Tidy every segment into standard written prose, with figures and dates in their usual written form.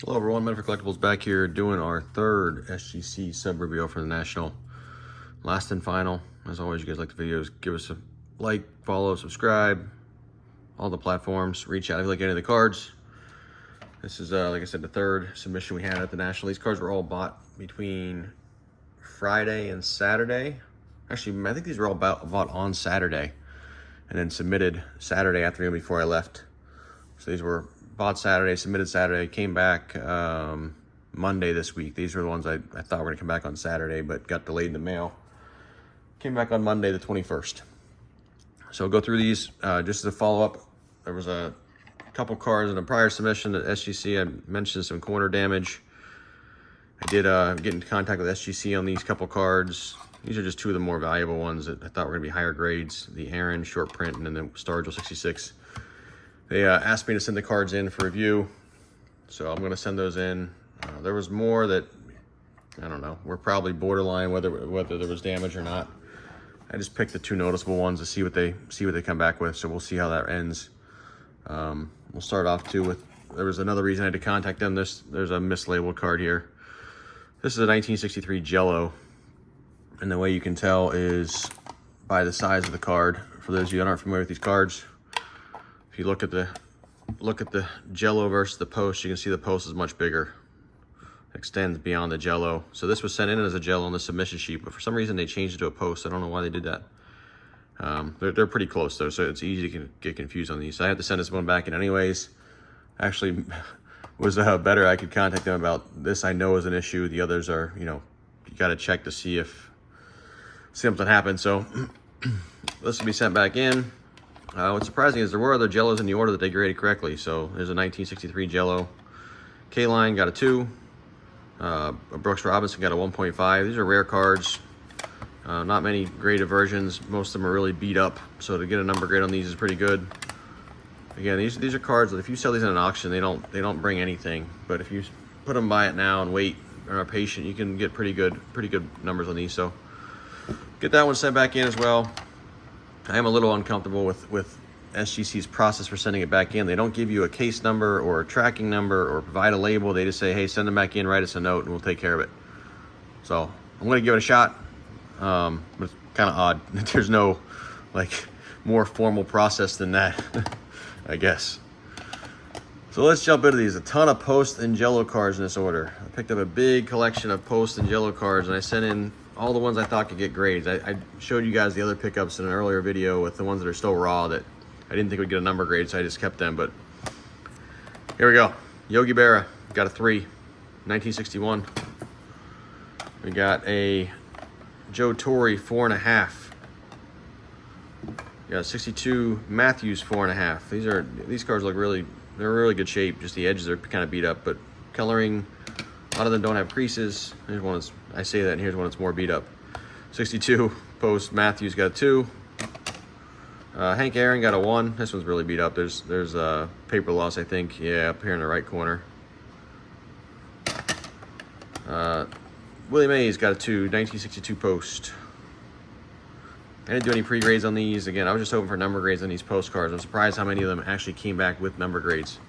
Hello everyone, Men for Collectibles back here doing our third SGC Sub review for the National. Last and final. As always, you guys like the videos, give us a like, follow, subscribe, all the platforms. Reach out if you like any of the cards. This is, like I said, the third submission we had at the National. These cards were all bought between Friday and Saturday. Actually, I think these were all bought on Saturday and then submitted Saturday afternoon before I left. So these were bought Saturday, submitted Saturday, came back Monday this week. These were the ones I thought were gonna come back on Saturday, but got delayed in the mail. Came back on Monday the 21st. So I'll go through these just as a follow-up. There was a couple cards in a prior submission at SGC. I mentioned some corner damage. I did get in contact with SGC on these couple cards. These are just two of the more valuable ones that I thought were gonna be higher grades. The Aaron short print and then the Star Jewel 66. They asked me to send the cards in for review, so I'm gonna send those in. There was more that, I don't know, we're probably borderline whether there was damage or not. I just picked the two noticeable ones to see what they come back with, so we'll see how that ends. We'll start off too with, there was another reason I had to contact them. There's a mislabeled card here. This is a 1963 jell-o, and the way you can tell is by the size of the card. For those of you that aren't familiar with these cards, if you look at the jell-o versus the post, you can see the post is much bigger. Extends beyond the jell-o. So this was sent in as a jell-o on the submission sheet, but for some reason they changed it to a post. I don't know why they did that. They're pretty close though, so it's easy to get confused on these. So I had to send this one back in anyways. Actually, was better. I could contact them about this. I know is an issue. The others are, you got to check to see if something happened. So this will be sent back in. What's surprising is there were other jell-os in the order that they graded correctly. So there's a 1963 jell-o. K-Line got a 2. Brooks Robinson got a 1.5. These are rare cards. Not many graded versions. Most of them are really beat up. So to get a number grade on these is pretty good. Again, these are cards that if you sell these in an auction, they don't bring anything. But if you put them by it now and wait and are patient, you can get pretty good numbers on these. So get that one sent back in as well. I am a little uncomfortable with SGC's process for sending it back in. They don't give you a case number or a tracking number or provide a label. They just say, hey, send them back in, write us a note, and we'll take care of it. So I'm going to give it a shot. But it's kind of odd that there's no more formal process than that, I guess. So let's jump into these. A ton of post and jell-o cards in this order. I picked up a big collection of post and jell-o cards, and I sent in all the ones I thought could get grades. I showed you guys the other pickups in an earlier video with the ones that are still raw that I didn't think would get a number grade, so I just kept them. But here we go. Yogi Berra got a 3, 1961. We got a Joe Torre 4.5. We got a 62 Matthews 4.5. These cards look they're in really good shape. Just the edges are kind of beat up, but coloring, a lot of them don't have creases. Here's one I say that, and here's one that's more beat up. 62 post Matthews got a 2. Hank Aaron got a 1. This one's really beat up. There's paper loss, I think. Yeah, up here in the right corner. Willie Mays got a 2, 1962 post. I didn't do any pre-grades on these. Again, I was just hoping for number grades on these postcards. I'm surprised how many of them actually came back with number grades.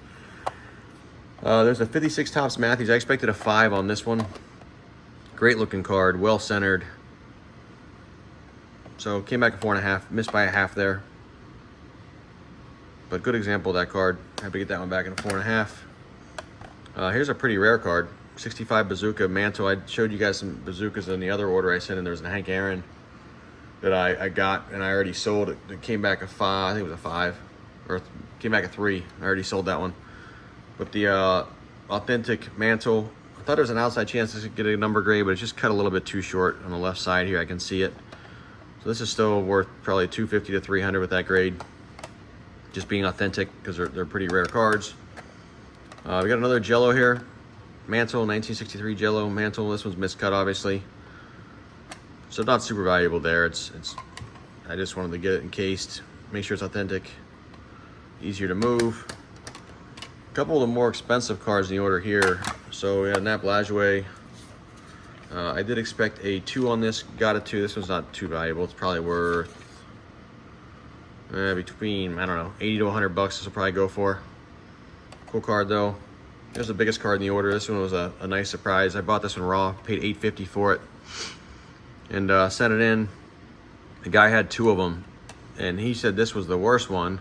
There's a 56 Topps Matthews. I expected a 5 on this one. Great looking card, well centered. So came back a 4.5, missed by a half there. But good example of that card. Happy to get that one back in a 4.5. Here's a pretty rare card, 65 Bazooka Mantle. I showed you guys some bazookas in the other order I sent in. There was a Hank Aaron that I got and I already sold it. It came back a 5, I think it was a 5, or came back a 3. I already sold that one. But the authentic Mantle, I thought there was an outside chance this could get a number grade, but it's just cut a little bit too short on the left side here. I can see it. So this is still worth probably 250 to 300 with that grade. Just being authentic, because they're pretty rare cards. We got another jell-o here. Mantle, 1963 jell-o Mantle. This one's miscut, obviously. So not super valuable there. I just wanted to get it encased, make sure it's authentic, easier to move. A couple of the more expensive cards in the order here. So we had Nap Lajoie. I did expect a 2 on this, got a 2. This one's not too valuable. It's probably worth between, I don't know, 80 to 100 bucks. This will probably go for. Cool card though. Here's the biggest card in the order. This one was a nice surprise. I bought this one raw, paid $8.50 for it, and sent it in. The guy had 2 of them, and he said this was the worst one.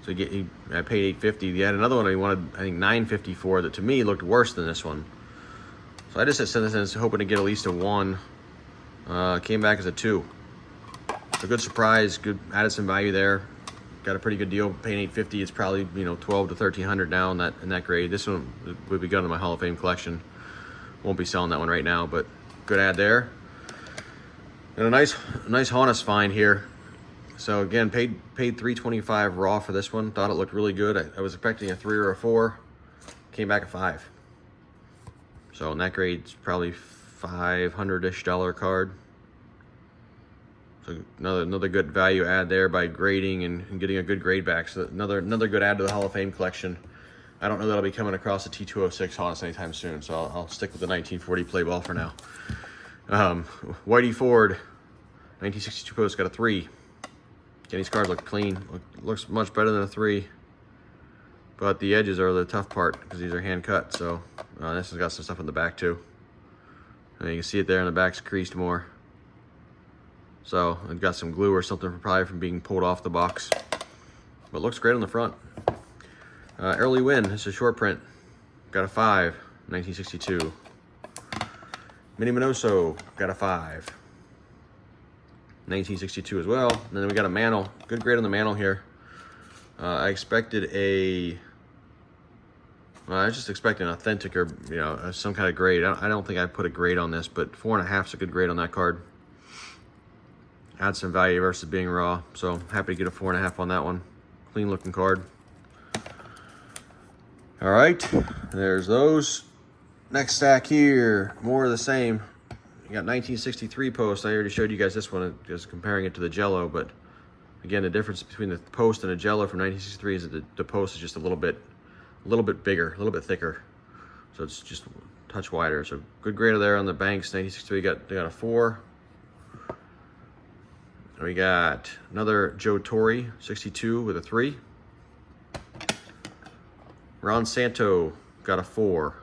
So I paid $8.50. He had another one he wanted, I think, $9.50 for, that to me looked worse than this one. So I just sent this in hoping to get at least a 1. Came back as a 2. A good surprise, good, added some value there. Got a pretty good deal, paying $8.50. It's probably, you know, $1,200 to $1,300 now in that grade. This one would be going to my Hall of Fame collection. Won't be selling that one right now, but good ad there. And a nice Honus find here. So again, paid $3.25 raw for this one. Thought it looked really good. I was expecting a 3 or a 4. Came back a 5. So in that grade, it's probably $500-ish card. So another good value add there by grading and getting a good grade back. So another good add to the Hall of Fame collection. I don't know that I'll be coming across a T206 Honus anytime soon, so I'll stick with the 1940 play ball for now. Whitey Ford, 1962 post, got a 3. Again, these cards look clean. Looks much better than a 3. But the edges are the tough part because these are hand cut. So this has got some stuff in the back too. And you can see it there in the back's creased more. So it got some glue or something probably from being pulled off the box. But it looks great on the front. Early Win, this is a short print. Got a 5, 1962. Mini Minoso, got a 5. 1962 as well. And then we got a Mantle. Good grade on the Mantle here. I expected I was just expecting an authentic or, you know, some kind of grade. I don't think I'd put a grade on this, but 4.5 is a good grade on that card. Add some value versus being raw. So happy to get a 4.5 on that one. Clean looking card. All right, there's those. Next stack here, more of the same. You got 1963 post. I already showed you guys this one, just comparing it to the Jell-O, but again, the difference between the post and the Jell-O from 1963 is that the post is just a little bit bigger, a little bit thicker. So it's just a touch wider. So good grade there on the Banks. 1963 they got a 4. We got another Joe Torre, 62 with a 3. Ron Santo got a 4.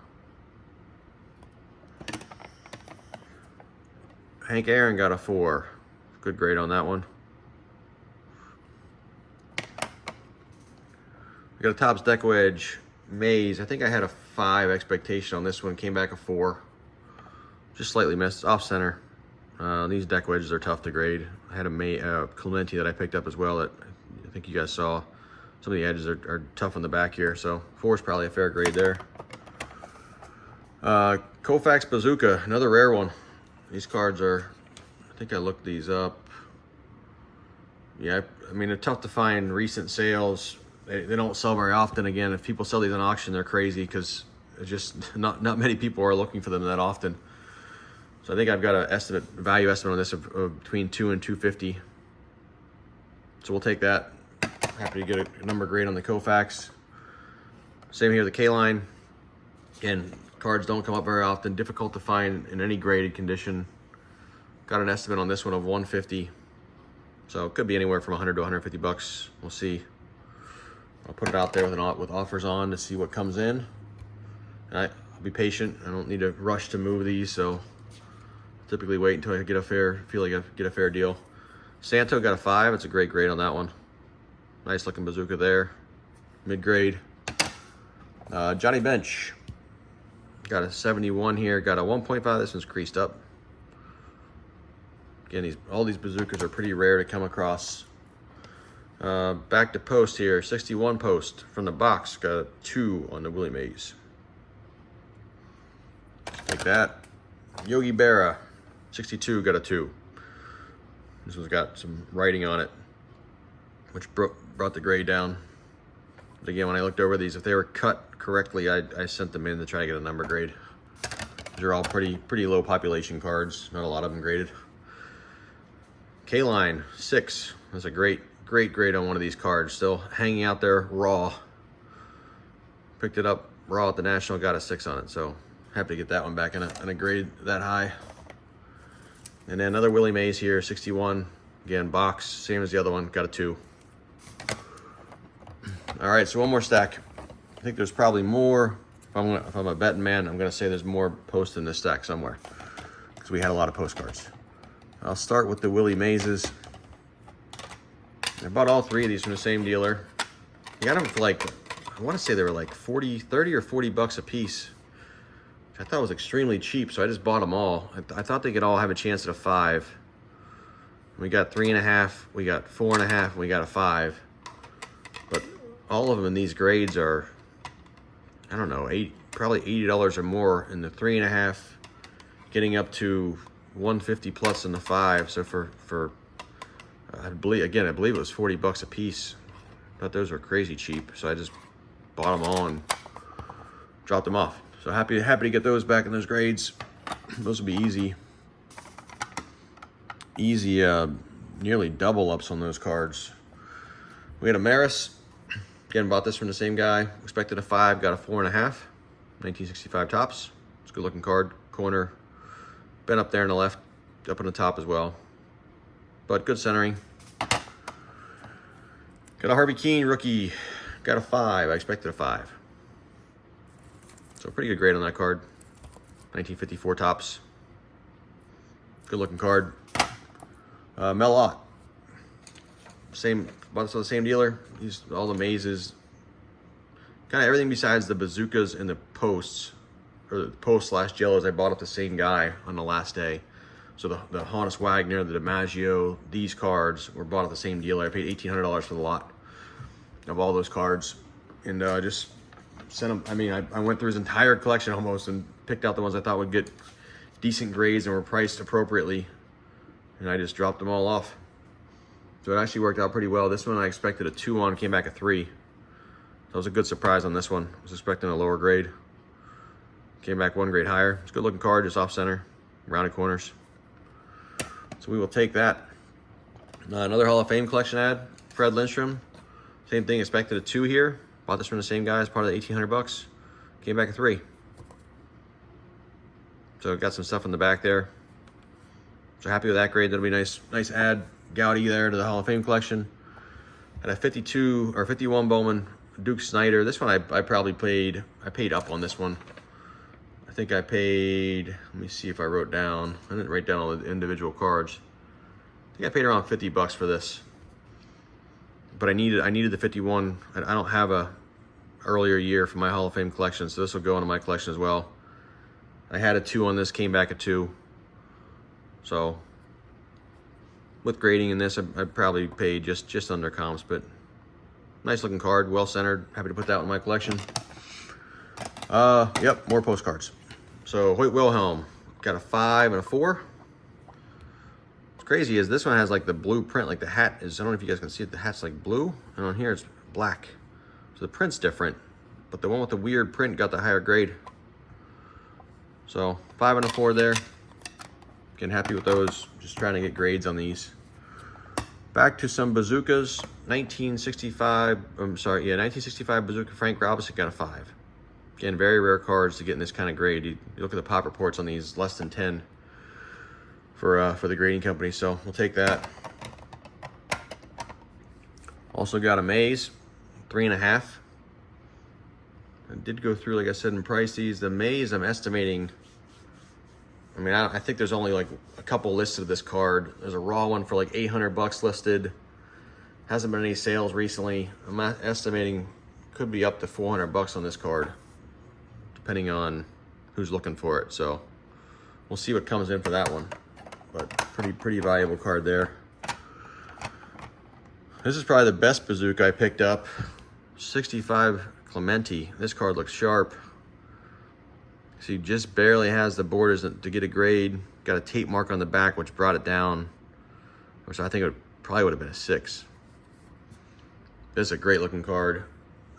Hank Aaron got a 4. Good grade on that one. We got a Topps Deck Wedge Maze. I think I had a 5 expectation on this one. Came back a 4. Just slightly missed. Off center. These deck wedges are tough to grade. I had a Clementi that I picked up as well that I think you guys saw. Some of the edges are tough on the back here, so 4 is probably a fair grade there. Koufax Bazooka, another rare one. These cards are, I think I looked these up. Yeah, I mean, they're tough to find recent sales. They don't sell very often. Again, if people sell these on auction, they're crazy because just not many people are looking for them that often. So I think I've got a value estimate on this of between $200 and $250. So we'll take that. Happy to get a number grade on the Koufax. Same here, the K-Line. Again, cards don't come up very often. Difficult to find in any graded condition. Got an estimate on this one of $150. So it could be anywhere from $100 to $150. We'll see. I'll put it out there with offers on to see what comes in. I'll be patient. I don't need to rush to move these, so typically wait until I get feel like I get a fair deal. Santo got a 5. It's a great grade on that one. Nice looking bazooka there. Mid grade. Johnny Bench got a 71 here. Got a 1.5. This one's creased up. Again, all these bazookas are pretty rare to come across. Back to post here. 61 post from the box. Got a 2 on the Willie Mays. Like that. Yogi Berra, 62, got a 2. This one's got some writing on it, which brought the grade down. But again, when I looked over these, if they were cut correctly, I sent them in to try to get a number grade. These are all pretty low population cards. Not a lot of them graded. K-Line, 6. That's a great grade on one of these cards. Still hanging out there raw. Picked it up raw at the National, got a 6 on it. So happy to get that one back in a grade that high. And then another Willie Mays here, 61. Again, box, same as the other one, got a 2. All right, so one more stack. I think there's probably more. If if I'm a betting man, I'm gonna say there's more posts in this stack somewhere, because we had a lot of postcards. I'll start with the Willie Mazes. I bought all 3 of these from the same dealer. I got them for like, I want to say they were like 30 or 40 bucks a piece, which I thought was extremely cheap, so I just bought them all. I thought they could all have a chance at a 5. We got 3.5, we got 4.5, and we got a 5. But all of them in these grades are, I don't know, probably $80 or more in the 3.5, getting up to 150 plus in the 5. So for I believe it was 40 bucks a piece. Thought those were crazy cheap, so I just bought them all and dropped them off. So happy to get those back in those grades. Those will be easy, nearly double ups on those cards. We had a Maris. Again, bought this from the same guy. Expected a 5, got a 4.5. 1965 tops. It's a good looking card. Corner. Been up there on the left, up on the top as well. But good centering. Got a Harvey Keene rookie. Got a 5. I expected a 5. So pretty good grade on that card. 1954 tops. Good looking card. Mel Ott. Bought this on the same dealer. Used all the mazes. Kind of everything besides the bazookas and the posts, or the post/jellos. I bought up the same guy on the last day. So the Honus Wagner, the DiMaggio, these cards were bought at the same dealer. I paid $1,800 for the lot of all those cards, and just sent them. I mean, I went through his entire collection almost and picked out the ones I thought would get decent grades and were priced appropriately, and I just dropped them all off. So it actually worked out pretty well. This one I expected a 2 on, came back a 3. So it was a good surprise on this one. I was expecting a lower grade. Came back 1 grade higher. It's a good looking card, just off center, rounded corners. So we will take that. Another Hall of Fame collection ad, Fred Lindstrom. Same thing, expected a 2 here. Bought this from the same guy as part of the 1,800 bucks. Came back a 3. So got some stuff in the back there. So happy with that grade. That'll be nice add Gaudy there to the Hall of Fame collection. Had a 52 or 51 Bowman Duke Snyder. This one I probably paid up on this one. I think I paid, let me see if I wrote down. I didn't write down all the individual cards. I think I paid around 50 bucks for this. But I needed the 51. I don't have a earlier year for my Hall of Fame collection, so this will go into my collection as well. I had a 2 on this, came back a 2. So with grading in this, I probably paid just under comps, but nice looking card, well centered. Happy to put that in my collection. Yep, more postcards. So Hoyt Wilhelm, got a 5 and a 4. What's crazy is this one has like the blue print, like the hat is, I don't know if you guys can see it, the hat's like blue, and on here it's black. So the print's different, but the one with the weird print got the higher grade. So 5 and a 4 there. Getting happy with those, just trying to get grades on these. Back to some bazookas. 1965, 1965 bazooka Frank Robinson got a 5. Again, very rare cards to get in this kind of grade. You look at the pop reports on these, less than 10 for the grading company, so we'll take that. Also got a Maze, 3.5. I did go through, like I said, and price these. The Maze, I'm estimating, I mean, I think there's only like a couple listed of this card. There's a raw one for like 800 bucks listed. Hasn't been any sales recently. I'm estimating could be up to 400 bucks on this card, depending on who's looking for it. So we'll see what comes in for that one. But pretty valuable card there. This is probably the best bazooka I picked up. 65 Clementi. This card looks sharp. See, just barely has the borders to get a grade. Got a tape mark on the back, which brought it down, which I think it probably would have been a 6. This is a great looking card.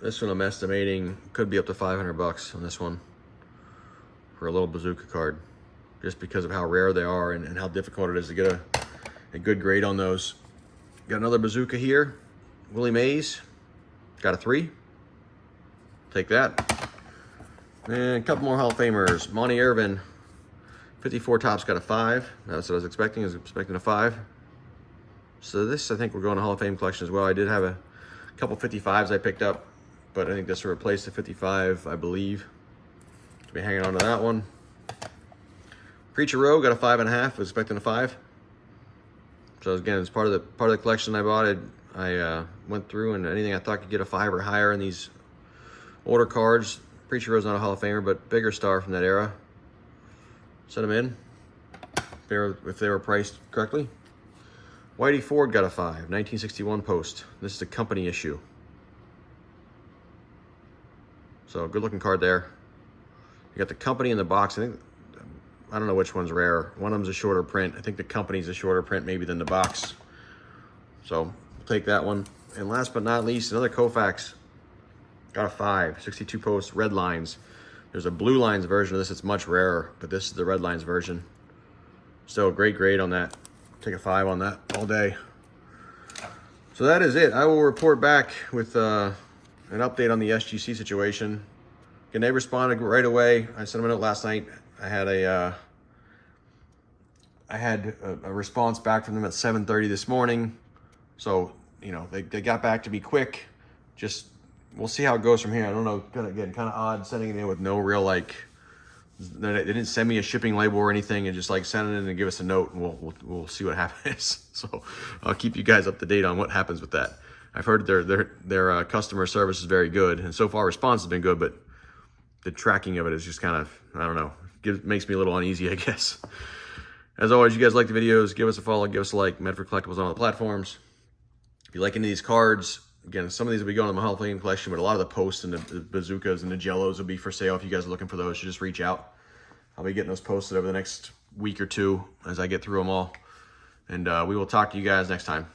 This one I'm estimating could be up to 500 bucks on this one for a little bazooka card, just because of how rare they are and how difficult it is to get a good grade on those. Got another bazooka here, Willie Mays, got a 3. Take that. And a couple more Hall of Famers. Monty Irvin, 54 tops, got a 5. That's what I was expecting. I was expecting a 5. So this, I think, we're going to Hall of Fame collection as well. I did have a couple 55s I picked up, but I think this will replace the 55, I believe. Be hanging on to that one. Preacher Row got a 5.5. Was expecting a 5. So again, it's part of the collection I bought. I went through, and anything I thought could get a 5 or higher in these order cards. Preacher Row's not a Hall of Famer, but bigger star from that era. Set them in if they were priced correctly. Whitey Ford got a 5. 1961 post. This is a company issue. So good looking card there. You got the company in the box. I don't know which one's rare. One of them's a shorter print. I think the company's a shorter print maybe than the box. So we'll take that one. And last but not least, another Koufax. Got a 5. 62 post, red lines. There's a blue lines version of this. It's much rarer, but this is the red lines version. Still a great grade on that. Take a 5 on that all day. So that is it. I will report back with an update on the SGC situation. Again, they responded right away. I sent them a note last night. I had a response back from them at 7:30 this morning. So, you know, they got back to me quick. Just, we'll see how it goes from here. I don't know, again, kind of odd sending it in with no real, like, they didn't send me a shipping label or anything, and just like send it in and give us a note, and we'll see what happens. So I'll keep you guys up to date on what happens with that. I've heard their customer service is very good, and so far response has been good, but the tracking of it is just kind of, I don't know, makes me a little uneasy, I guess. As always, you guys like the videos, give us a follow, give us a like. Medford Collectibles on all the platforms. If you like any of these cards, again, some of these will be going in my Hall of Fame collection, but a lot of the posts and the bazookas and the jell-os will be for sale. If you guys are looking for those, you just reach out. I'll be getting those posted over the next week or two as I get through them all. And we will talk to you guys next time.